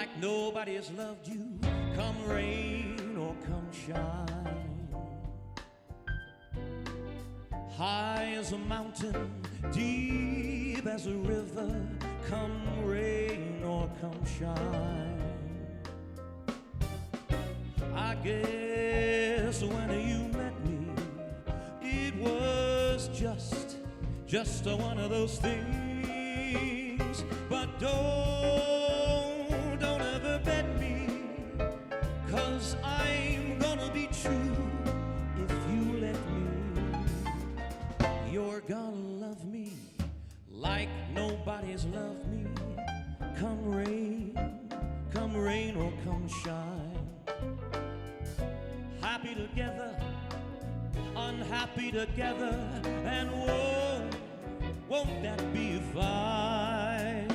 like nobody has loved you, come rain or come shine. High as a mountain, deep as a river, come rain or come shine. I guess when you met me, it was just one of those things. But don't ever bet me, 'cause I'm gonna be true if you let me. You're gonna love me like nobody's loved me. Come rain or come shine. Happy together, unhappy together, and won't that be fine?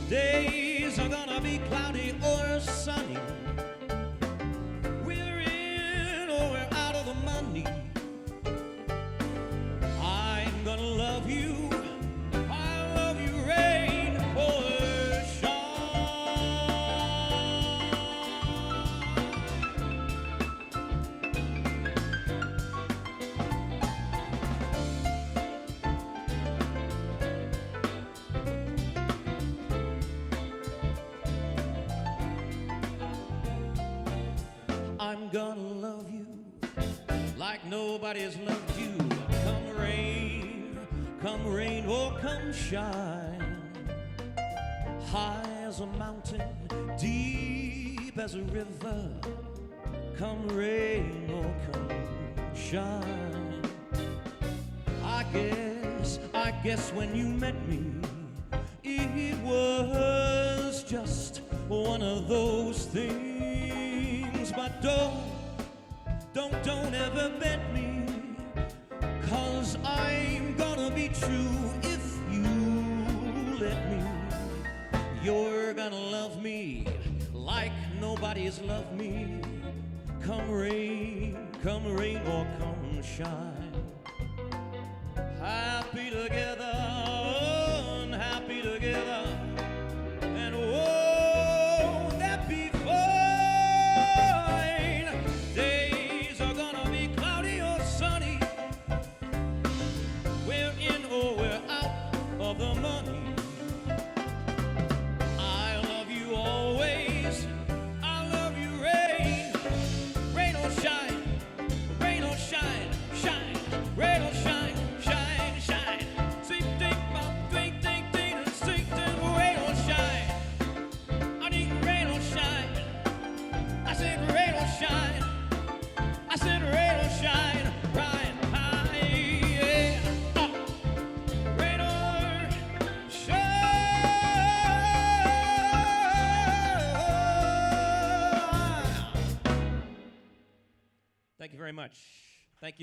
Days are gonna be cloudy or sunny. We're in or we're out of the money. I'm gonna love you. I love you, rain or I'm gonna love you like nobody's loved you. Come rain or come shine. High as a mountain, deep as a river, come rain or come shine. I guess when you met me, it was just one of those things. But don't ever bet me, 'cause I'm gonna be true if you let me. You're gonna love me like nobody's loved me. Come rain or come shine. Happy together, unhappy together, and won't that be fine? Days are gonna be cloudy or sunny. We're in or we're out of the money. I love you always. I love you, rain or shine, rain or shine, shine, rain or shine, shine, shine. Sing, ding, bop, ding, ding, ding, sing, ding, rain or shine. I need rain or shine. I said rain or shine. I said rain or shine, right high, yeah. Rain or shine. Thank you very much.